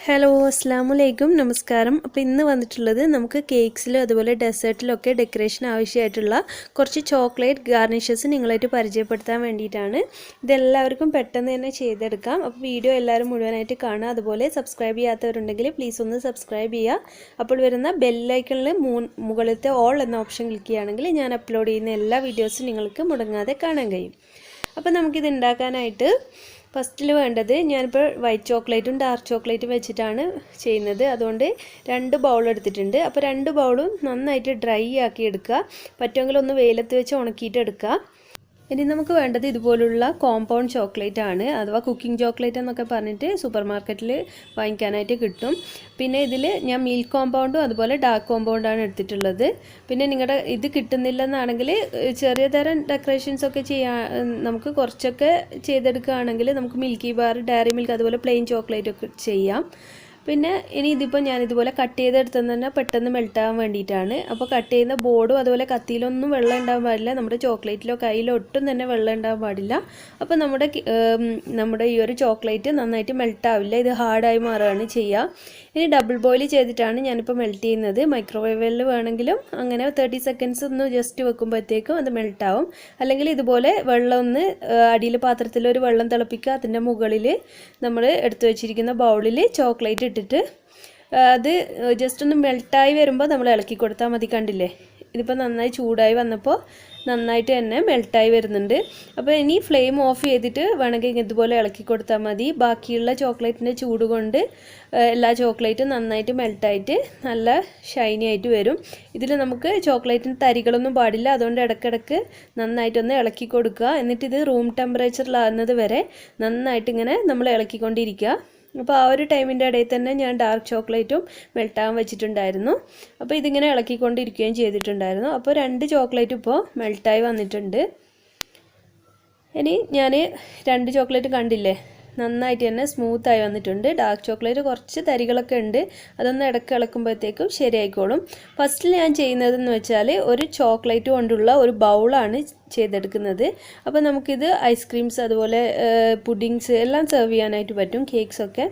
Hello അസ്സലാമുഅലൈക്കും നമസ്കാരം. അപ്പോൾ ഇന്ന് വന്നിട്ടുള്ളത് നമുക്ക് കേക്ക്സിലും അതുപോലെ ഡെസേർട്ടിലൊക്കെ ഡെക്കറേഷൻ ആവശ്യമായിട്ടുള്ള കുറച്ച് ചോക്ലേറ്റ് ഗാർണിഷസ് നിങ്ങളായിട്ട് പരിചയപ്പെടുത്താൻ വേണ്ടിയിട്ടാണ്. ഇതെല്ലാവർക്കും പെട്ടെന്ന് തന്നെ ചെയ്തെടുക്കാം. അപ്പോൾ വീഡിയോ എല്ലാവരും മുഴുവനായിട്ട് കാണുക. അതുപോലെ സബ്സ്ക്രൈബ് ചെയ്യാത്തവരുണ്ടെങ്കിൽ പ്ലീസ് ഒന്ന് സബ്സ്ക്രൈബ് ചെയ്യുക. അപ്പോൾ വരുന്ന ബെല്ലൈക്കണിൽ മുകളിലത്തെ ഓൾ എന്ന ഓപ്ഷൻ ക്ലിക്ക് ചെയ്യുകയാണെങ്കിൽ ഞാൻ അപ്ലോഡ് ചെയ്യുന്ന എല്ലാ വീഡിയോസും നിങ്ങൾക്ക് മുടങ്ങാതെ കാണാൻ കഴിയും. അപ്പോൾ നമുക്കിത് ഉണ്ടാക്കാനായിട്ട് ഫസ്റ്റിൽ വേണ്ടത് ഞാനിപ്പോൾ വൈറ്റ് ചോക്ലേറ്റും ഡാർക്ക് ചോക്ലേറ്റും വെച്ചിട്ടാണ് ചെയ്യുന്നത്. അതുകൊണ്ട് 2 ബൗൾ എടുത്തിട്ടുണ്ട്. അപ്പോൾ 2 ബൗളും നന്നായിട്ട് ഡ്രൈ ആക്കി എടുക്കുക. പറ്റുമെങ്കിൽ ഒന്ന് വെയിലത്ത് വെച്ച് ഉണക്കിയിട്ട് എടുക്കുക. ഇനി നമുക്ക് വേണ്ടത് ഇതുപോലുള്ള കോമ്പൗണ്ട് ചോക്ലേറ്റ് ആണ്, അഥവാ കുക്കിംഗ് ചോക്ലേറ്റ് എന്നൊക്കെ പറഞ്ഞിട്ട് സൂപ്പർ മാർക്കറ്റിൽ വാങ്ങിക്കാനായിട്ട് കിട്ടും. പിന്നെ ഇതിൽ ഞാൻ മിൽക്ക് കോമ്പൗണ്ടും അതുപോലെ ഡാർക്ക് കോമ്പൗണ്ടാണ് എടുത്തിട്ടുള്ളത്. പിന്നെ നിങ്ങളുടെ ഇത് കിട്ടുന്നില്ലെന്നാണെങ്കിൽ ചെറിയ തരം ഡെക്കറേഷൻസ് ഒക്കെ നമുക്ക് കുറച്ചൊക്കെ ചെയ്തെടുക്കുകയാണെങ്കിൽ നമുക്ക് മിൽക്കി ബാർ, ഡയറി മിൽക്ക് അതുപോലെ പ്ലെയിൻ ചോക്ലേറ്റ് ഒക്കെ ചെയ്യാം. പിന്നെ ഇനി ഇതിപ്പോൾ ഞാനിതുപോലെ കട്ട് ചെയ്തെടുത്തത് തന്നെ പെട്ടെന്ന് മെൽട്ടാകാൻ വേണ്ടിയിട്ടാണ്. അപ്പോൾ കട്ട് ചെയ്യുന്ന ബോർഡും അതുപോലെ കത്തിയിലൊന്നും വെള്ളം ഉണ്ടാകാൻ പാടില്ല, നമ്മുടെ ചോക്ലേറ്റിലോ കയ്യിലോ ഒട്ടും തന്നെ വെള്ളം ഉണ്ടാകാൻ പാടില്ല. അപ്പോൾ നമ്മുടെ ഈ ഒരു ചോക്ലേറ്റ് നന്നായിട്ട് മെൽട്ടാവില്ല, ഇത് ഹാർഡായി മാറുകയാണ് ചെയ്യുക. ഇനി ഡബിൾ ബോയിൽ ചെയ്തിട്ടാണ് ഞാനിപ്പോൾ മെൽറ്റ് ചെയ്യുന്നത്. മൈക്രോവേവിൽ വേണമെങ്കിലും അങ്ങനെ 30 സെക്കൻഡ്സ് ഒന്ന് ജസ്റ്റ് വെക്കുമ്പോഴത്തേക്കും അത് മെൽട്ടാവും. അല്ലെങ്കിൽ ഇതുപോലെ വെള്ളം ഒന്ന് അടിയിൽ പാത്രത്തിലൊരു വെള്ളം തിളപ്പിക്കുക, അതിൻ്റെ മുകളിൽ നമ്മൾ എടുത്തു വെച്ചിരിക്കുന്ന ബൗളിൽ ചോക്ലേറ്റ് ഇട്ടിട്ട് അത് ജസ്റ്റ് ഒന്ന് മെൽട്ടായി വരുമ്പോൾ നമ്മൾ ഇളക്കി കൊടുത്താൽ മതി. കണ്ടില്ലേ, ഇതിപ്പോൾ നന്നായി ചൂടായി വന്നപ്പോൾ നന്നായിട്ട് തന്നെ മെൽട്ടായി വരുന്നുണ്ട്. അപ്പോൾ ഇനി ഫ്ലെയിം ഓഫ് ചെയ്തിട്ട് വേണമെങ്കിൽ ഇതുപോലെ ഇളക്കി കൊടുത്താൽ മതി. ബാക്കിയുള്ള ചോക്ലേറ്റിൻ്റെ ചൂട് കൊണ്ട് എല്ലാ ചോക്ലേറ്റും നന്നായിട്ട് മെൽട്ടായിട്ട് നല്ല ഷൈനി ആയിട്ട് വരും. ഇതിൽ നമുക്ക് ചോക്ലേറ്റിന് തരികളൊന്നും പാടില്ല, അതുകൊണ്ട് ഇടയ്ക്കിടയ്ക്ക് നന്നായിട്ടൊന്ന് ഇളക്കി കൊടുക്കുക. എന്നിട്ട് ഇത് റൂം ടെമ്പറേച്ചറിലാകുന്നത് വരെ നന്നായിട്ട് ഇങ്ങനെ നമ്മൾ ഇളക്കിക്കൊണ്ടിരിക്കുക. അപ്പോൾ ആ ഒരു ടൈമിൻ്റെ ഇടയിൽ തന്നെ ഞാൻ ഡാർക്ക് ചോക്ലേറ്റും മെൽട്ടാൻ വെച്ചിട്ടുണ്ടായിരുന്നു. അപ്പോൾ ഇതിങ്ങനെ ഇളക്കിക്കൊണ്ടിരിക്കുകയും ചെയ്തിട്ടുണ്ടായിരുന്നു. അപ്പോൾ 2 ചോക്ലേറ്റ് ഇപ്പോൾ മെൽട്ടായി വന്നിട്ടുണ്ട്. ഇനി ഞാൻ 2 ചോക്ലേറ്റ് കണ്ടില്ലേ, നന്നായിട്ട് തന്നെ സ്മൂത്തായി വന്നിട്ടുണ്ട്. ഡാർക്ക് ചോക്ലേറ്റ് കുറച്ച് തരികളൊക്കെ ഉണ്ട്, അതൊന്ന് ഇടയ്ക്ക് ഇളക്കുമ്പോഴത്തേക്കും ശരിയായിക്കോളും. ഫസ്റ്റിൽ ഞാൻ ചെയ്യുന്നതെന്ന് വെച്ചാൽ ഒരു ചോക്ലേറ്റ് കൊണ്ടുള്ള ഒരു ബൗളാണ് ചെയ്തെടുക്കുന്നത്. അപ്പോൾ നമുക്കിത് ഐസ്ക്രീംസ് അതുപോലെ പുഡിങ്സ് എല്ലാം സെർവ് ചെയ്യാനായിട്ട് പറ്റും, കേക്ക്സൊക്കെ.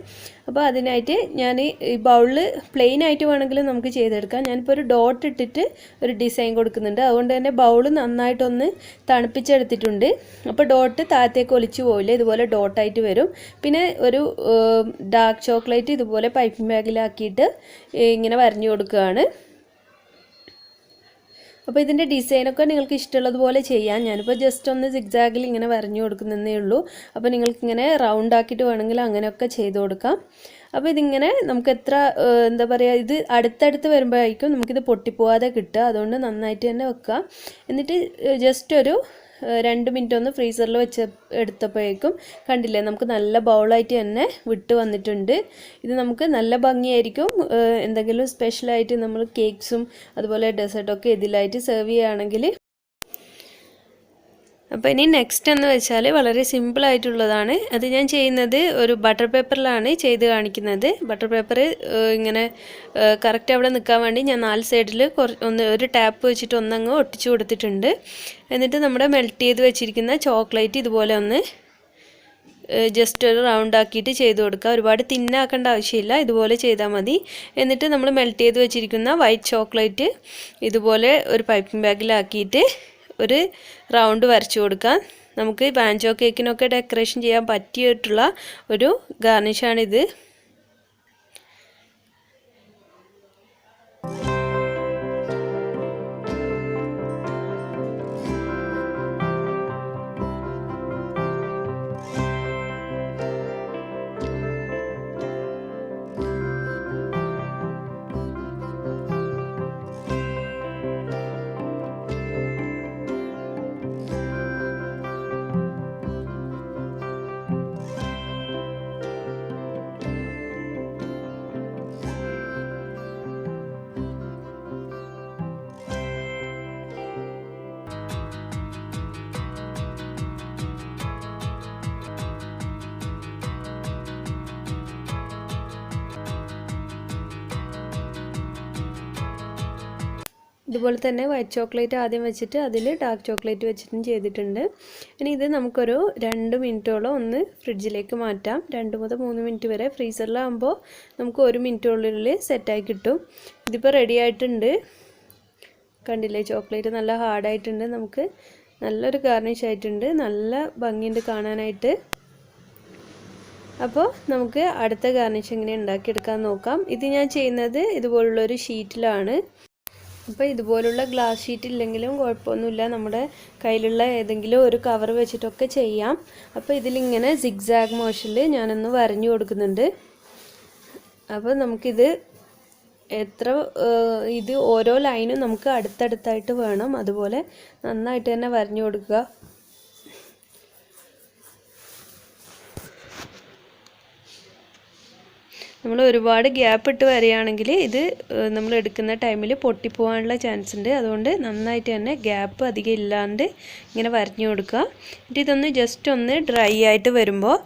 അപ്പോൾ അതിനായിട്ട് ഞാൻ ഈ ബൗളിൽ പ്ലെയിൻ ആയിട്ട് വേണമെങ്കിലും നമുക്ക് ചെയ്തെടുക്കാം. ഞാനിപ്പോൾ ഒരു ഡോട്ട് ഇട്ടിട്ട് ഒരു ഡിസൈൻ കൊടുക്കുന്നുണ്ട്, അതുകൊണ്ട് തന്നെ ബൗൾ നന്നായിട്ടൊന്ന് തണുപ്പിച്ചെടുത്തിട്ടുണ്ട്. അപ്പോൾ ഡോട്ട് താഴത്തേക്ക് ഒലിച്ചു പോവില്ല, ഇതുപോലെ ഡോട്ടായിട്ട് വരും. പിന്നെ ഒരു ഡാർക്ക് ചോക്ലേറ്റ് ഇതുപോലെ പൈപ്പിംഗ് ബാഗിലാക്കിയിട്ട് ഇങ്ങനെ വരഞ്ഞു കൊടുക്കുകയാണ്. അപ്പോൾ ഇതിൻ്റെ ഡിസൈനൊക്കെ നിങ്ങൾക്ക് ഇഷ്ടമുള്ളതുപോലെ ചെയ്യാം. ഞാനിപ്പോൾ ജസ്റ്റ് ഒന്ന് സിഗ്സാഗിൽ ഇങ്ങനെ വരഞ്ഞു കൊടുക്കുന്നതേ ഉള്ളൂ. അപ്പോൾ നിങ്ങൾക്കിങ്ങനെ റൗണ്ട് ആക്കിയിട്ട് വേണമെങ്കിൽ അങ്ങനെയൊക്കെ ചെയ്ത് കൊടുക്കാം. അപ്പോൾ ഇതിങ്ങനെ നമുക്ക് എത്ര എന്താ പറയുക, ഇത് അടുത്തടുത്ത് വരുമ്പോഴായിരിക്കും നമുക്കിത് പൊട്ടിപ്പോവാതെ കിട്ടുക. അതുകൊണ്ട് നന്നായിട്ട് തന്നെ വെക്കുക. എന്നിട്ട് ജസ്റ്റ് ഒരു 2 മിനിറ്റ് ഒന്ന് ഫ്രീസറിൽ വെച്ച് എടുത്തപ്പോഴേക്കും കണ്ടില്ലേ, നമുക്ക് നല്ല ബൗളായിട്ട് തന്നെ വിട്ട് വന്നിട്ടുണ്ട്. ഇത് നമുക്ക് നല്ല ഭംഗിയായിരിക്കും. എന്തെങ്കിലും സ്പെഷ്യലായിട്ട് നമ്മൾ കേക്ക്സും അതുപോലെ ഡെസേർട്ടൊക്കെ ഇതിലായിട്ട് സെർവ് ചെയ്യുകയാണെങ്കിൽ. അപ്പോൾ ഇനി നെക്സ്റ്റ് എന്ന് വെച്ചാൽ വളരെ സിമ്പിളായിട്ടുള്ളതാണ്. അത് ഞാൻ ചെയ്യുന്നത് ഒരു ബട്ടർ പേപ്പറിലാണ് ചെയ്ത് കാണിക്കുന്നത്. ബട്ടർ പേപ്പർ ഇങ്ങനെ കറക്റ്റ് അവിടെ നിൽക്കാൻ വേണ്ടി ഞാൻ 4 സൈഡിൽ ഒരു ടാപ്പ് വെച്ചിട്ട് ഒന്നങ്ങ് ഒട്ടിച്ചു കൊടുത്തിട്ടുണ്ട്. എന്നിട്ട് നമ്മുടെ മെൽറ്റ് ചെയ്ത് വെച്ചിരിക്കുന്ന ചോക്ലേറ്റ് ഇതുപോലെ ഒന്ന് ജസ്റ്റ് ഒരു റൗണ്ട് ആക്കിയിട്ട് ചെയ്ത് കൊടുക്കുക. ഒരുപാട് തിന്നാക്കേണ്ട ആവശ്യമില്ല, ഇതുപോലെ ചെയ്താൽ മതി. എന്നിട്ട് നമ്മൾ മെൽറ്റ് ചെയ്ത് വെച്ചിരിക്കുന്ന വൈറ്റ് ചോക്ലേറ്റ് ഇതുപോലെ ഒരു പൈപ്പിംഗ് ബാഗിലാക്കിയിട്ട് ഒരു റൗണ്ട് വരച്ചു കൊടുക്കാം. നമുക്ക് പാൻചോ കേക്കിനൊക്കെ ഡെക്കറേഷൻ ചെയ്യാൻ പറ്റിയിട്ടുള്ള ഒരു ഗാർണിഷാണിത്. ഇതുപോലെ തന്നെ വൈറ്റ് ചോക്ലേറ്റ് ആദ്യം വെച്ചിട്ട് അതിൽ ഡാർക്ക് ചോക്ലേറ്റ് വെച്ചിട്ടും ചെയ്തിട്ടുണ്ട്. ഇനി ഇത് നമുക്കൊരു 2 മിനിറ്റോളം ഒന്ന് ഫ്രിഡ്ജിലേക്ക് മാറ്റാം. 2 മുതൽ 3 മിനിറ്റ് വരെ. ഫ്രീസറിലാകുമ്പോൾ നമുക്ക് 1 മിനിറ്റുള്ളിൽ സെറ്റായി കിട്ടും. ഇതിപ്പോൾ റെഡി ആയിട്ടുണ്ട്. കണ്ടില്ലേ, ചോക്ലേറ്റ് നല്ല ഹാർഡായിട്ടുണ്ട്. നമുക്ക് നല്ലൊരു ഗാർണിഷ് ആയിട്ടുണ്ട്. നല്ല ഭംഗിയുണ്ട് കാണാനായിട്ട്. അപ്പോൾ നമുക്ക് അടുത്ത ഗാർണിഷ് എങ്ങനെ ഉണ്ടാക്കിയെടുക്കാൻ നോക്കാം. ഇത് ഞാൻ ചെയ്യുന്നത് ഇതുപോലുള്ളൊരു ഷീറ്റിലാണ്. അപ്പോൾ ഇതുപോലുള്ള ഗ്ലാസ് ഷീറ്റ് ഇല്ലെങ്കിലും കുഴപ്പമൊന്നുമില്ല, നമ്മുടെ കയ്യിലുള്ള ഏതെങ്കിലും ഒരു കവർ വെച്ചിട്ടൊക്കെ ചെയ്യാം. അപ്പോൾ ഇതിലിങ്ങനെ സിഗ്സാഗ് മോഷനിൽ ഞാനൊന്ന് വരഞ്ഞു കൊടുക്കുന്നുണ്ട്. അപ്പോൾ നമുക്കിത് ഇത് ഓരോ ലൈനും നമുക്ക് അടുത്തടുത്തായിട്ട് വേണം. അതുപോലെ നന്നായിട്ട് തന്നെ വരഞ്ഞു കൊടുക്കുക. നമ്മൾ ഒരുപാട് ഗ്യാപ്പ് ഇട്ട് വരികയാണെങ്കിൽ ഇത് നമ്മൾ എടുക്കുന്ന ടൈമിൽ പൊട്ടിപ്പോകാനുള്ള ചാൻസ് ഉണ്ട്. അതുകൊണ്ട് നന്നായിട്ട് തന്നെ ഗ്യാപ്പ് അധികം ഇല്ലാണ്ട് ഇങ്ങനെ വരഞ്ഞു കൊടുക്കുക. എന്നിട്ട് ഇതൊന്ന് ജസ്റ്റ് ഒന്ന് ഡ്രൈ ആയിട്ട് വരുമ്പോൾ,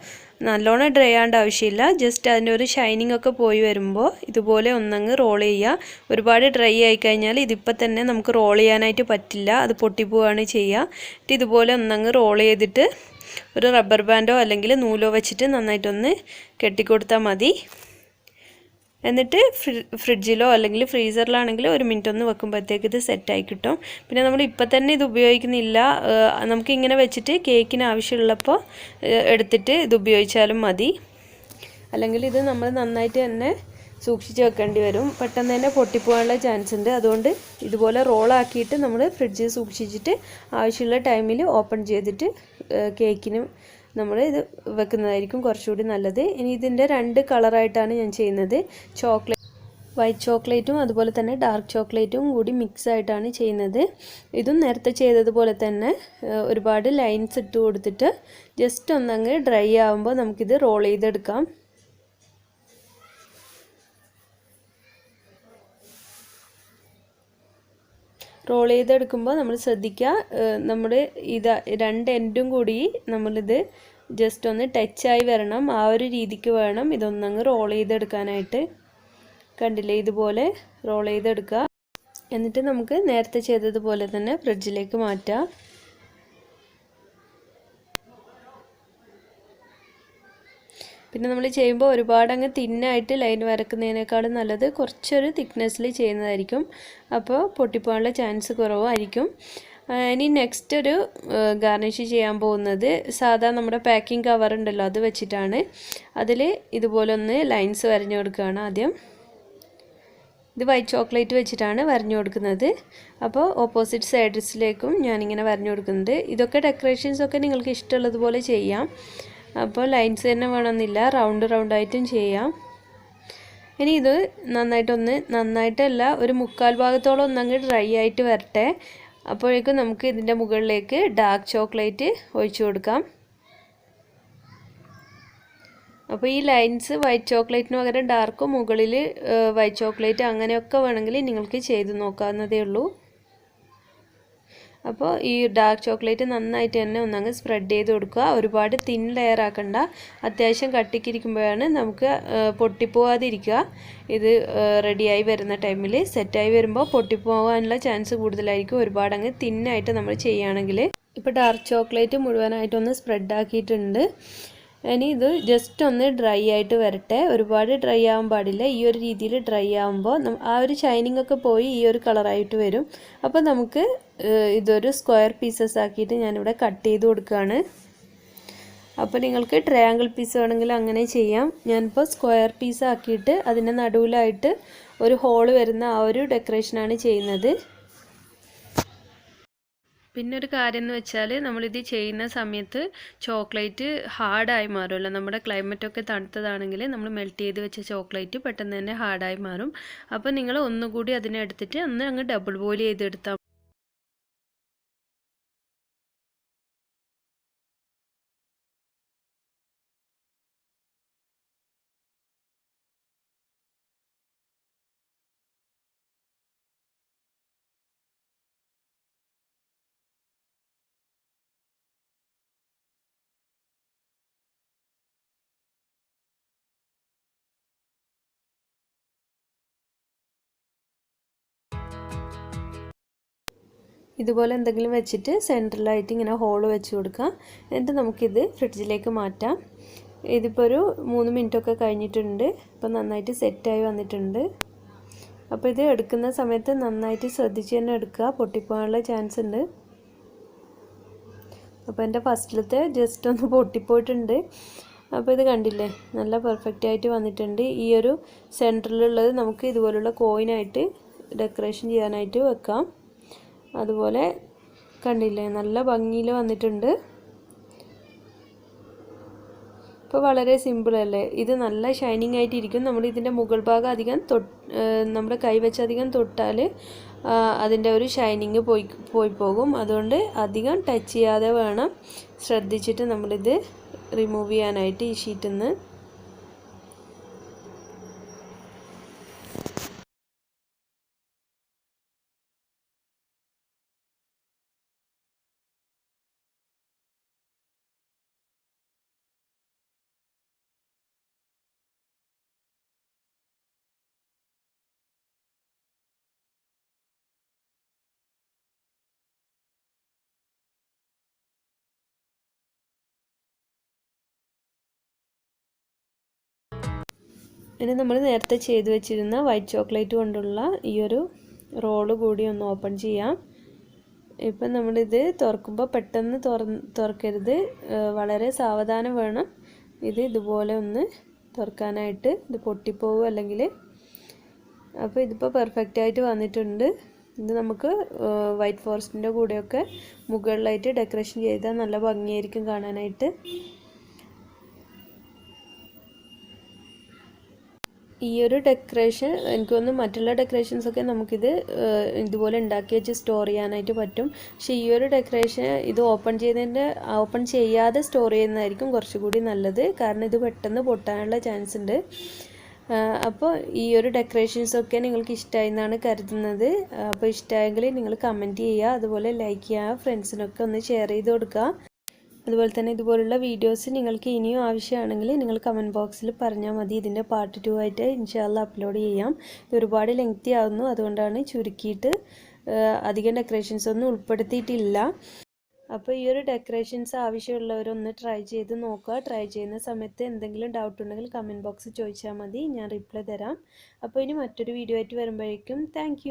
നല്ലോണം ഡ്രൈ ആവേണ്ട ആവശ്യമില്ല, ജസ്റ്റ് അതിൻ്റെ ഒരു ഷൈനിങ് ഒക്കെ പോയി വരുമ്പോൾ ഇതുപോലെ ഒന്നങ്ങ് റോൾ ചെയ്യുക. ഒരുപാട് ഡ്രൈ ആയി കഴിഞ്ഞാൽ ഇതിപ്പോൾ തന്നെ നമുക്ക് റോൾ ചെയ്യാനായിട്ട് പറ്റില്ല, അത് പൊട്ടിപ്പോവുകയാണ് ചെയ്യുക. എന്നിട്ട് ഇതുപോലെ ഒന്നങ്ങ് റോൾ ചെയ്തിട്ട് ഒരു റബ്ബർ ബാൻഡോ അല്ലെങ്കിൽ നൂലോ വെച്ചിട്ട് നന്നായിട്ടൊന്ന് കെട്ടിക്കൊടുത്താൽ മതി. എന്നിട്ട് ഫ്രിഡ്ജിലോ അല്ലെങ്കിൽ ഫ്രീസറിലാണെങ്കിൽ 1 മിനിറ്റ് ഒന്ന് വെക്കുമ്പോഴത്തേക്ക് ഇത് സെറ്റായി കിട്ടും. പിന്നെ നമ്മൾ ഇപ്പം തന്നെ ഇത് ഉപയോഗിക്കുന്നില്ല, നമുക്കിങ്ങനെ വെച്ചിട്ട് കേക്കിന് ആവശ്യമുള്ളപ്പോൾ എടുത്തിട്ട് ഇത് ഉപയോഗിച്ചാലും മതി. അല്ലെങ്കിൽ ഇത് നമ്മൾ നന്നായിട്ട് തന്നെ സൂക്ഷിച്ച് വെക്കേണ്ടി വരും, പെട്ടെന്ന് തന്നെ പൊട്ടിപ്പോകാനുള്ള ചാൻസ് ഉണ്ട്. അതുകൊണ്ട് ഇതുപോലെ റോളാക്കിയിട്ട് നമ്മൾ ഫ്രിഡ്ജിൽ സൂക്ഷിച്ചിട്ട് ആവശ്യമുള്ള ടൈമിൽ ഓപ്പൺ ചെയ്തിട്ട് കേക്കിന് നമ്മൾ ഇത് വെക്കുന്നതായിരിക്കും കുറച്ചുകൂടി നല്ലത്. ഇനി ഇതിൻ്റെ 2 കളറായിട്ടാണ് ഞാൻ ചെയ്യുന്നത്. വൈറ്റ് ചോക്ലേറ്റും അതുപോലെ തന്നെ ഡാർക്ക് ചോക്ലേറ്റും കൂടി മിക്സ് ആയിട്ടാണ് ചെയ്യുന്നത്. ഇതും നേരത്തെ ചെയ്തതുപോലെ തന്നെ ഒരുപാട് ലൈൻസ് ഇട്ട് കൊടുത്തിട്ട് ജസ്റ്റ് ഒന്നങ്ങ് ഡ്രൈ ആകുമ്പോൾ നമുക്കിത് റോൾ ചെയ്തെടുക്കാം. റോൾ ചെയ്തെടുക്കുമ്പോൾ നമ്മൾ ശ്രദ്ധിക്കുക, നമ്മുടെ ഇത് 2 എൻഡും കൂടി നമ്മളിത് ജസ്റ്റ് ഒന്ന് ടച്ചായി വരണം. ആ ഒരു രീതിക്ക് വേണം ഇതൊന്നങ്ങ് റോൾ ചെയ്തെടുക്കാനായിട്ട്. കണ്ടില്ലേ, ഇതുപോലെ റോൾ ചെയ്തെടുക്കുക. എന്നിട്ട് നമുക്ക് നേരത്തെ ചെയ്തതുപോലെ തന്നെ ഫ്രിഡ്ജിലേക്ക് മാറ്റാം. പിന്നെ നമ്മൾ ചെയ്യുമ്പോൾ ഒരുപാട് അങ്ങ് തിന്നായിട്ട് ലൈൻ വരക്കുന്നതിനേക്കാളും നല്ലത് കുറച്ചൊരു തിക്നെസ്സിൽ ചെയ്യുന്നതായിരിക്കും. അപ്പോൾ പൊട്ടിപ്പോകാനുള്ള ചാൻസ് കുറവായിരിക്കും. ഇനി നെക്സ്റ്റ് ഒരു ഗാർണിഷ് ചെയ്യാൻ പോകുന്നത് സാധാ നമ്മുടെ പാക്കിംഗ് കവർ ഉണ്ടല്ലോ, അത് വെച്ചിട്ടാണ്. അതിൽ ഇതുപോലെ ഒന്ന് ലൈൻസ് വരഞ്ഞു കൊടുക്കുകയാണ് ആദ്യം. ഇത് വൈറ്റ് ചോക്ലേറ്റ് വെച്ചിട്ടാണ് വരഞ്ഞു കൊടുക്കുന്നത്. അപ്പോൾ ഓപ്പോസിറ്റ് സൈഡ്സിലേക്കും ഞാനിങ്ങനെ വരഞ്ഞു കൊടുക്കുന്നുണ്ട്. ഇതൊക്കെ ഡെക്കറേഷൻസൊക്കെ നിങ്ങൾക്ക് ഇഷ്ടമുള്ളതുപോലെ ചെയ്യാം. അപ്പോൾ ലൈൻസ് തന്നെ വേണമെന്നില്ല, റൗണ്ടായിട്ടും ചെയ്യാം. ഇനി ഇത് നന്നായിട്ടല്ല, ഒരു 1/4 ഭാഗത്തോളം ഒന്നങ്ങ് ഡ്രൈ ആയിട്ട് വരട്ടെ. അപ്പോഴേക്കും നമുക്ക് ഇതിൻ്റെ മുകളിലേക്ക് ഡാർക്ക് ചോക്ലേറ്റ് ഒഴിച്ചു കൊടുക്കാം. അപ്പോൾ ഈ ലൈൻസ് വൈറ്റ് ചോക്ലേറ്റിന് പകരം ഡാർക്കും മുകളിൽ വൈറ്റ് ചോക്ലേറ്റ് അങ്ങനെയൊക്കെ വേണമെങ്കിൽ നിങ്ങൾക്ക് ചെയ്ത് നോക്കാവുന്നതേ ഉള്ളൂ. അപ്പോൾ ഈ ഡാർക്ക് ചോക്ലേറ്റ് നന്നായിട്ട് തന്നെ ഒന്നങ്ങ് സ്പ്രെഡ് ചെയ്ത് കൊടുക്കുക. ഒരുപാട് തിൻ ലെയർ ആക്കണ്ട, അത്യാവശ്യം കട്ടിക്കിരിക്കുമ്പോഴാണ് നമുക്ക് പൊട്ടിപ്പോവാതിരിക്കുക. ഇത് റെഡിയായി വരുന്ന ടൈമിൽ, സെറ്റായി വരുമ്പോൾ പൊട്ടിപ്പോകാനുള്ള ചാൻസ് കൂടുതലായിരിക്കും, ഒരുപാട് അങ്ങ് തിന്നായിട്ട് നമ്മൾ ചെയ്യുകയാണെങ്കിൽ. ഇപ്പോൾ ഡാർക്ക് ചോക്ലേറ്റ് മുഴുവനായിട്ടൊന്ന് സ്പ്രെഡ് ആക്കിയിട്ടുണ്ട്. ഇനി ഇത് ജസ്റ്റ് ഒന്ന് ഡ്രൈ ആയിട്ട് വരട്ടെ, ഒരുപാട് ഡ്രൈ ആവാൻ പാടില്ല. ഈ ഒരു രീതിയിൽ ഡ്രൈ ആകുമ്പോൾ ആ ഒരു ഷൈനിങ് ഒക്കെ പോയി ഈ ഒരു കളറായിട്ട് വരും. അപ്പോൾ നമുക്ക് ഇതൊരു സ്ക്വയർ പീസസ് ആക്കിയിട്ട് ഞാനിവിടെ കട്ട് ചെയ്ത് കൊടുക്കുകയാണ്. അപ്പോൾ നിങ്ങൾക്ക് ട്രയാങ്കിൾ പീസ് വേണമെങ്കിൽ അങ്ങനെ ചെയ്യാം. ഞാനിപ്പോൾ സ്ക്വയർ പീസ് ആക്കിയിട്ട് അതിൻ്റെ നടുവിലായിട്ട് ഒരു ഹോള് വരുന്ന ആ ഒരു ഡെക്കറേഷനാണ് ചെയ്യുന്നത്. പിന്നെ ഒരു കാര്യം എന്ന് വെച്ചാൽ, നമ്മളിത് ചെയ്യുന്ന സമയത്ത് ചോക്ലേറ്റ് ഹാർഡായി മാറുമല്ലോ. നമ്മുടെ ക്ലൈമറ്റൊക്കെ തണുത്തതാണെങ്കിൽ നമ്മൾ മെൽറ്റ് ചെയ്ത് വെച്ച ചോക്ലേറ്റ് പെട്ടെന്ന് തന്നെ ഹാർഡായി മാറും. അപ്പോൾ നിങ്ങൾ ഒന്നുകൂടി അതിനെടുത്തിട്ട് ഒന്ന് അങ്ങ് ഡബിൾ ബോയിൽ ചെയ്തെടുത്താൽ ഇതുപോലെ എന്തെങ്കിലും വെച്ചിട്ട് സെൻറ്ററിലായിട്ട് ഇങ്ങനെ ഹോൾ വെച്ച് കൊടുക്കാം. എന്നിട്ട് നമുക്കിത് ഫ്രിഡ്ജിലേക്ക് മാറ്റാം. ഇതിപ്പോൾ ഒരു 3 മിനിറ്റൊക്കെ കഴിഞ്ഞിട്ടുണ്ട്. ഇപ്പോൾ നന്നായിട്ട് സെറ്റായി വന്നിട്ടുണ്ട്. അപ്പോൾ ഇത് എടുക്കുന്ന സമയത്ത് നന്നായിട്ട് ശ്രദ്ധിച്ച് തന്നെ എടുക്കുക, പൊട്ടിപ്പോകാനുള്ള ചാൻസ് ഉണ്ട്. അപ്പോൾ എൻ്റെ ഫസ്റ്റിലത്തെ ജസ്റ്റ് ഒന്ന് പൊട്ടിപ്പോയിട്ടുണ്ട്. അപ്പോൾ ഇത് കണ്ടില്ലേ, നല്ല പെർഫെക്റ്റ് ആയിട്ട് വന്നിട്ടുണ്ട്. ഈ ഒരു സെൻറ്ററിലുള്ളത് നമുക്ക് ഇതുപോലുള്ള കോയിനായിട്ട് ഡെക്കറേഷൻ ചെയ്യാനായിട്ട് വെക്കാം. അതുപോലെ കണ്ടില്ലേ, നല്ല ഭംഗിയിൽ വന്നിട്ടുണ്ട്. ഇപ്പോൾ വളരെ സിമ്പിൾ അല്ലേ. ഇത് നല്ല ഷൈനിങ് ആയിട്ടിരിക്കും. നമ്മൾ ഇതിൻ്റെ മുകൾ ഭാഗം അധികം നമ്മുടെ കൈ വെച്ച് അധികം തൊട്ടാൽ അതിൻ്റെ ഒരു ഷൈനിങ് പോയി പോകും. അതുകൊണ്ട് അധികം ടച്ച് ചെയ്യാതെ വേണം, ശ്രദ്ധിച്ചിട്ട് നമ്മളിത് റിമൂവ് ചെയ്യാനായിട്ട് ഈ ഷീറ്റിൽ നിന്ന്. ഇനി നമ്മൾ നേരത്തെ ചെയ്തു വെച്ചിരുന്ന വൈറ്റ് ചോക്ലേറ്റ് കൊണ്ടുള്ള ഈ ഒരു റോള് കൂടി ഒന്ന് ഓപ്പൺ ചെയ്യാം. ഇപ്പം നമ്മളിത് തുറക്കുമ്പോൾ പെട്ടെന്ന് തുറക്കരുത്, വളരെ സാവധാനം വേണം ഇത് ഇതുപോലെ ഒന്ന് തുറക്കാനായിട്ട്. ഇത് പൊട്ടിപ്പോവും അല്ലെങ്കിൽ. അപ്പോൾ ഇതിപ്പോൾ പെർഫെക്റ്റ് ആയിട്ട് വന്നിട്ടുണ്ട്. ഇത് നമുക്ക് വൈറ്റ് ഫോറസ്റ്റിൻ്റെ കൂടെയൊക്കെ മുകളിലായിട്ട് ഡെക്കറേഷൻ ചെയ്താൽ നല്ല ഭംഗിയായിരിക്കും കാണാനായിട്ട്. ഈ ഒരു ഡെക്കറേഷൻ എനിക്ക് തോന്നുന്നു മറ്റുള്ള ഡെക്കറേഷൻസൊക്കെ നമുക്കിത് ഇതുപോലെ ഉണ്ടാക്കി വെച്ച് സ്റ്റോർ ചെയ്യാനായിട്ട് പറ്റും. പക്ഷേ ഈ ഒരു ഡെക്കറേഷൻ ഇത് ഓപ്പൺ ചെയ്യാതെ സ്റ്റോർ ചെയ്യുന്നതായിരിക്കും കുറച്ചുകൂടി നല്ലത്. കാരണം ഇത് പെട്ടെന്ന് പൊട്ടാനുള്ള ചാൻസ് ഉണ്ട്. അപ്പോൾ ഈ ഒരു ഡെക്കറേഷൻസൊക്കെ നിങ്ങൾക്ക് ഇഷ്ടമായി എന്നാണ് കരുതുന്നത്. അപ്പോൾ ഇഷ്ടമായെങ്കിൽ നിങ്ങൾ കമൻറ്റ് ചെയ്യുക, അതുപോലെ ലൈക്ക് ചെയ്യുക, ഫ്രണ്ട്സിനൊക്കെ ഒന്ന് ഷെയർ ചെയ്ത് കൊടുക്കുക. അതുപോലെ തന്നെ ഇതുപോലുള്ള വീഡിയോസ് നിങ്ങൾക്ക് ഇനിയും ആവശ്യമാണെങ്കിൽ നിങ്ങൾ കമൻറ്റ് ബോക്സിൽ പറഞ്ഞാൽ മതി. ഇതിൻ്റെ പാർട്ട് 2 ആയിട്ട് ഇൻഷാല്ലാ അപ്ലോഡ് ചെയ്യാം. ഇത് ഒരുപാട് ലെങ്തി ആവുന്നു, അതുകൊണ്ടാണ് ചുരുക്കിയിട്ട് അധികം ഡെക്കറേഷൻസ് ഒന്നും ഉൾപ്പെടുത്തിയിട്ടില്ല. അപ്പോൾ ഈ ഒരു ഡെക്കറേഷൻസ് ആവശ്യമുള്ളവരൊന്ന് ട്രൈ ചെയ്ത് നോക്കുക. ട്രൈ ചെയ്യുന്ന സമയത്ത് എന്തെങ്കിലും ഡൗട്ട് ഉണ്ടെങ്കിൽ കമൻറ്റ് ബോക്സിൽ ചോദിച്ചാൽ മതി, ഞാൻ റിപ്ലൈ തരാം. അപ്പോൾ ഇനി മറ്റൊരു വീഡിയോ ആയിട്ട് വരുമ്പോഴേക്കും താങ്ക്